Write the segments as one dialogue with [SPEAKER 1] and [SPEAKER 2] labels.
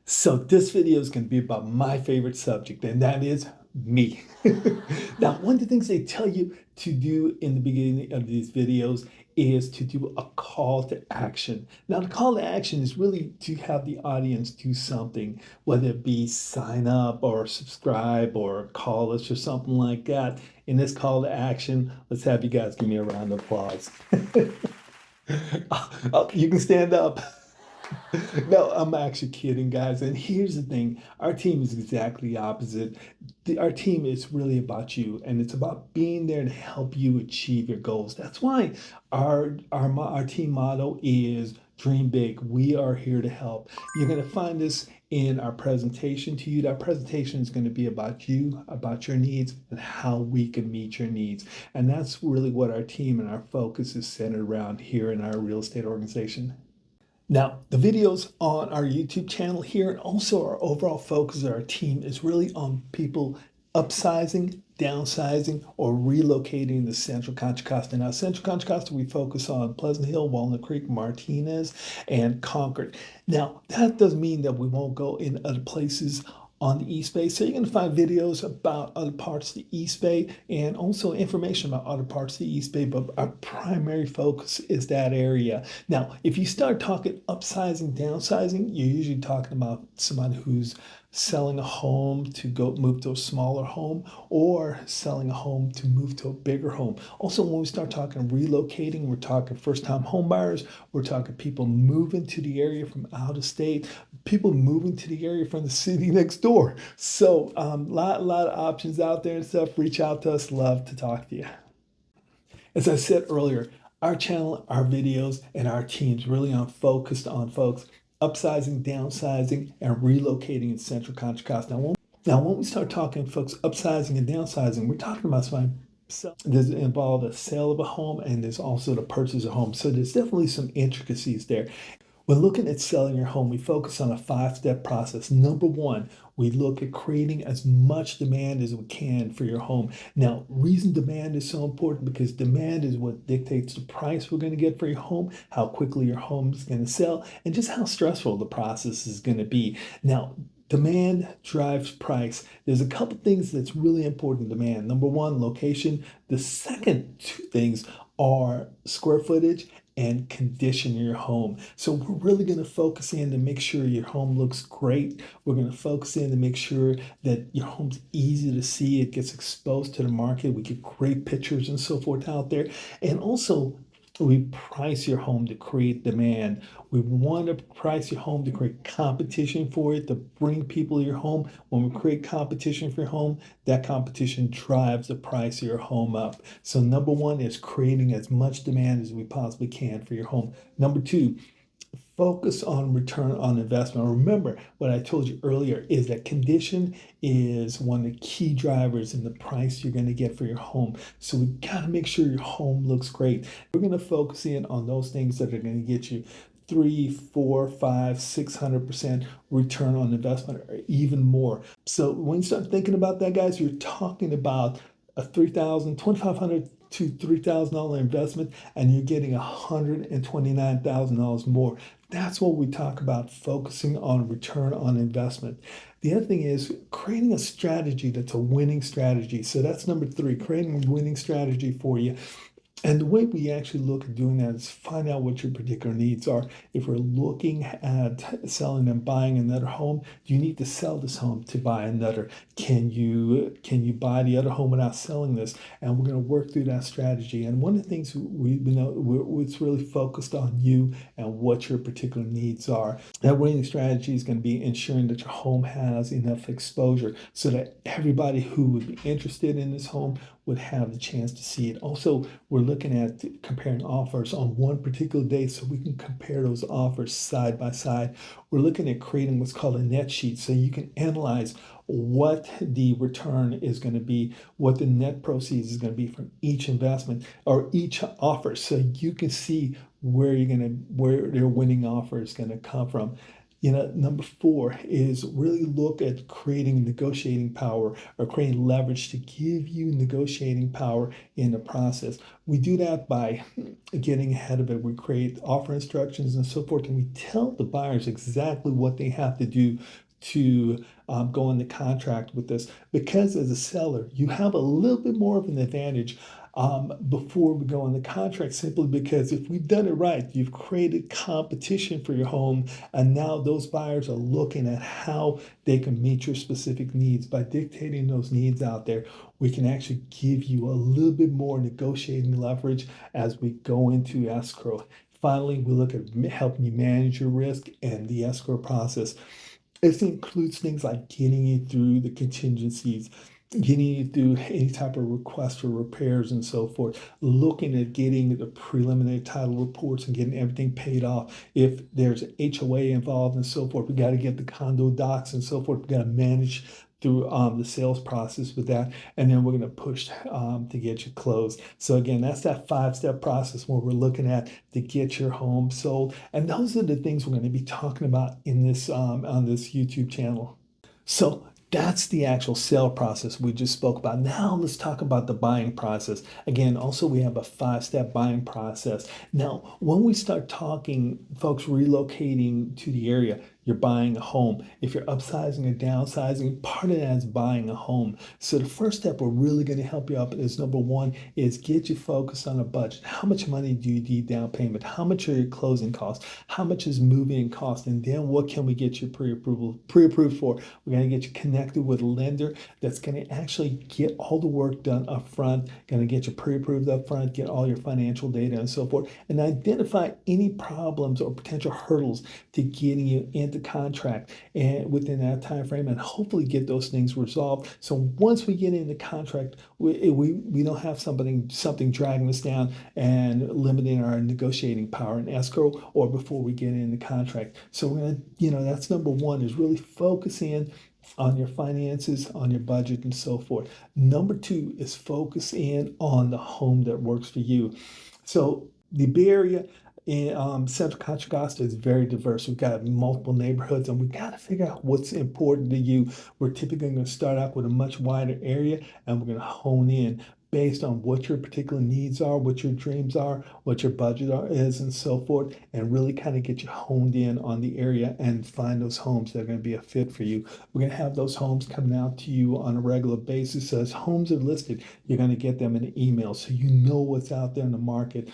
[SPEAKER 1] So this video is going to be about my favorite subject, and that is me. Now, one of the things they tell you to do in the beginning of these videos is to do a call to action. Now, the call to action is really to have the audience do something, whether it be sign up or subscribe or call us or something like that. In this call to action, let's have you guys give me a round of applause. Oh, you can stand up. No, I'm actually kidding, guys. And here's the thing, our team is exactly the opposite. Our team is really about you, and it's about being there to help you achieve your goals. That's why our team motto is dream big. We are here to help. You're going to find this in our presentation to you. That presentation is going to be about you, about your needs, and how we can meet your needs. And that's really what our team and our focus is centered around here in our real estate organization. Now, the videos on our YouTube channel here and also our overall focus of our team is really on people upsizing, downsizing, or relocating to Central Contra Costa. Now, Central Contra Costa, we focus on Pleasant Hill, Walnut Creek, Martinez, and Concord. Now, that doesn't mean that we won't go in other places on the East Bay. So you're going to find videos about other parts of the East Bay and also information about other parts of the East Bay, but our primary focus is that area. Now, if you start talking upsizing, downsizing, you're usually talking about somebody who's selling a home to go move to a smaller home or selling a home to move to a bigger home. Also, when we start talking relocating, we're talking first-time home buyers, we're talking people moving to the area from out of state, people moving to the area from the city next door. So lot of options out there and stuff. Reach out to us. Love to talk to you. As I said earlier, our channel, our videos, and our teams really are focused on folks upsizing, downsizing, and relocating in Central Contra Costa. Now, when we start talking folks upsizing and downsizing, we're talking about something. There's involved a sale of a home and there's also the purchase of a home. So there's definitely some intricacies there. When looking at selling your home, we focus on a 5-step process. Number one, we look at creating as much demand as we can for your home. Now, reason demand is so important because demand is what dictates the price we're going to get for your home, how quickly your home is going to sell, and just how stressful the process is going to be. Now, demand drives price. There's a couple things that's really important in demand. Number one, location. The second two things are square footage and condition your home. So we're really going to focus in to make sure your home looks great. We're going to focus in to make sure that your home's easy to see. It gets exposed to the market. We get great pictures and so forth out there. And also, we price your home to create demand. We want to price your home to create competition for it, to bring people to your home. When we create competition for your home, that competition drives the price of your home up. So number one is creating as much demand as we possibly can for your home. Number two, focus on return on investment. Remember what I told you earlier is that condition is one of the key drivers in the price you're going to get for your home. So we got to make sure your home looks great. We're going to focus in on those things that are going to get you 3, 4, 5, 600% return on investment or even more. So when you start thinking about that, guys, you're talking about a $2,500 to $3,000 investment, and you're getting $129,000 more. That's what we talk about, focusing on return on investment. The other thing is creating a strategy that's a winning strategy. So that's number three, creating a winning strategy for you. And the way we actually look at doing that is find out what your particular needs are. If we're looking at selling and buying another home, do you need to sell this home to buy another? Can you buy the other home without selling this? And we're going to work through that strategy. And one of the things it's really focused on you and what your particular needs are. That winning strategy is going to be ensuring that your home has enough exposure so that everybody who would be interested in this home would have the chance to see it. Also, we're looking at comparing offers on one particular day so we can compare those offers side by side. We're looking at creating what's called a net sheet so you can analyze what the return is going to be, what the net proceeds is going to be from each investment or each offer, so you can see where your winning offer is going to come from. Number four is really look at creating negotiating power or creating leverage to give you negotiating power in the process. We do that by getting ahead of it. We create offer instructions and so forth, and we tell the buyers exactly what they have to do to go into contract with us. Because as a seller, you have a little bit more of an advantage before we go into contract, simply because if we've done it right, you've created competition for your home, and now those buyers are looking at how they can meet your specific needs. By dictating those needs out there, we can actually give you a little bit more negotiating leverage as we go into escrow. Finally, we look at helping you manage your risk and the escrow process. This includes things like getting you through the contingencies, getting you through any type of request for repairs and so forth, looking at getting the preliminary title reports and getting everything paid off. If there's HOA involved and so forth, we got to get the condo docs and so forth. We got to manage through the sales process with that, and then we're going to push to get you closed. So again, that's that 5-step process where we're looking at to get your home sold, and those are the things we're going to be talking about in this on this YouTube channel. So that's the actual sale process we just spoke about. Now let's talk about the buying process. Again, also we have a 5-step buying process. Now, when we start talking folks relocating to the area, you're buying a home. If you're upsizing or downsizing, part of that is buying a home. So the first step we're really going to help you out is, number one, is get you focused on a budget. How much money do you need down payment? How much are your closing costs? How much is moving cost? And then what can we get you pre-approved for? We're going to get you connected with a lender that's going to actually get all the work done up front, going to get you pre-approved up front, get all your financial data and so forth, and identify any problems or potential hurdles to getting you into contract and within that time frame, and hopefully get those things resolved. So once we get into contract, we don't have something dragging us down and limiting our negotiating power in escrow or before we get into contract. So we're gonna, that's number one, is really focusing on your finances, on your budget, and so forth. Number two is focus in on the home that works for you. So the Bay Area in Central Contra Costa is very diverse. We've got multiple neighborhoods, and we've got to figure out what's important to you. We're typically going to start out with a much wider area, and we're going to hone in based on what your particular needs are, what your dreams are, what your budget is, and so forth, and really kind of get you honed in on the area and find those homes that are going to be a fit for you. We're going to have those homes coming out to you on a regular basis. So as homes are listed, you're going to get them in an email, so you know what's out there in the market.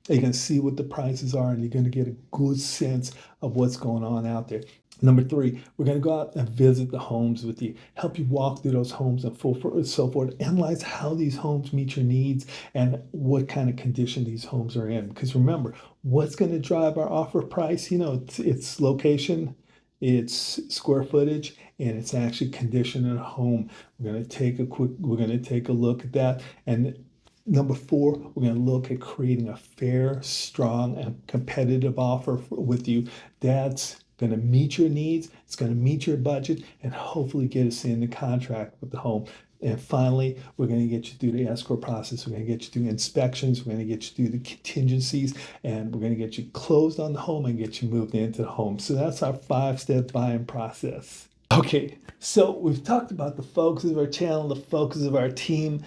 [SPEAKER 1] You can see what the prices are, and you're going to get a good sense of what's going on out there. Number three, we're going to go out and visit the homes with you, help you walk through those homes and so forth, analyze how these homes meet your needs and what kind of condition these homes are in. Because remember, what's going to drive our offer price? It's location, it's square footage, and it's actually condition of the home. We're going to take a look at that. And number four, we're going to look at creating a fair, strong, and competitive offer with you that's going to meet your needs, it's going to meet your budget, and hopefully get us in the contract with the home. And finally, we're going to get you through the escrow process. We're going to get you through inspections. We're going to get you through the contingencies, and we're going to get you closed on the home and get you moved into the home. So that's our 5-step buying process. Okay, so we've talked about the focus of our channel, the focus of our team.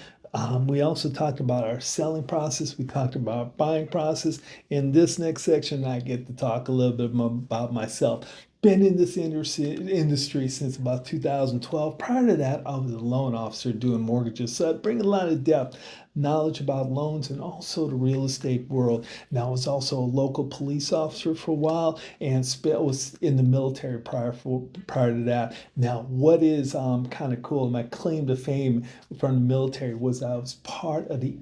[SPEAKER 1] We also talked about our selling process. We talked about our buying process. In this next section, I get to talk a little bit more about myself. Been in this industry since about 2012. Prior to that, I was a loan officer doing mortgages. So I bring a lot of depth, knowledge about loans, and also the real estate world. Now, I was also a local police officer for a while and was in the military prior to that. Now, what is kind of cool, my claim to fame from the military was I was part of the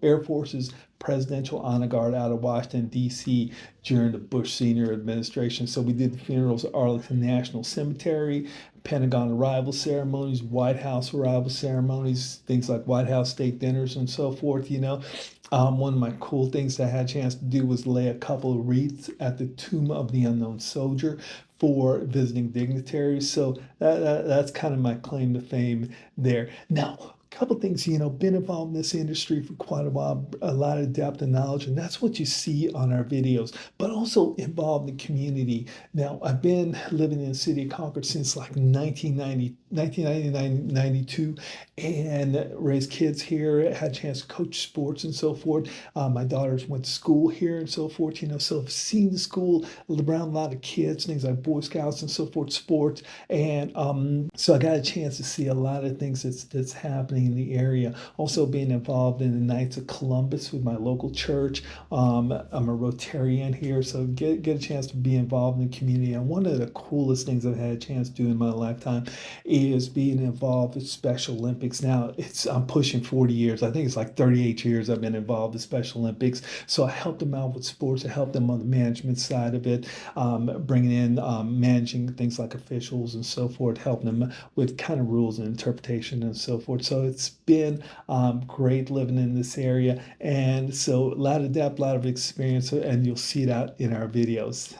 [SPEAKER 1] Air Force's Presidential Honor Guard out of Washington, D.C. during the Bush Senior administration. So we did the funerals at Arlington National Cemetery, Pentagon arrival ceremonies, White House arrival ceremonies, things like White House steak dinners and so forth, One of my cool things that I had a chance to do was lay a couple of wreaths at the Tomb of the Unknown Soldier for visiting dignitaries. So that's kind of my claim to fame there. Now, couple things, been involved in this industry for quite a while, a lot of depth and knowledge, and that's what you see on our videos, but also involved in the community. Now, I've been living in the city of Concord since like 1999, 92, and raised kids here, had a chance to coach sports and so forth. My daughters went to school here and so forth, so I've seen the school around a lot of kids, things like Boy Scouts and so forth, sports. And so I got a chance to see a lot of things that's happening in the area. Also being involved in the Knights of Columbus with my local church. I'm a Rotarian here, so get a chance to be involved in the community. And one of the coolest things I've had a chance to do in my lifetime is being involved with Special Olympics. Now I'm pushing 40 years. I think it's like 38 years I've been involved in Special Olympics. So I helped them out with sports. I helped them on the management side of it, bringing in managing things like officials and so forth, helping them with kind of rules and interpretation and so forth. So it's been great living in this area. And so a lot of depth, a lot of experience, and you'll see that in our videos.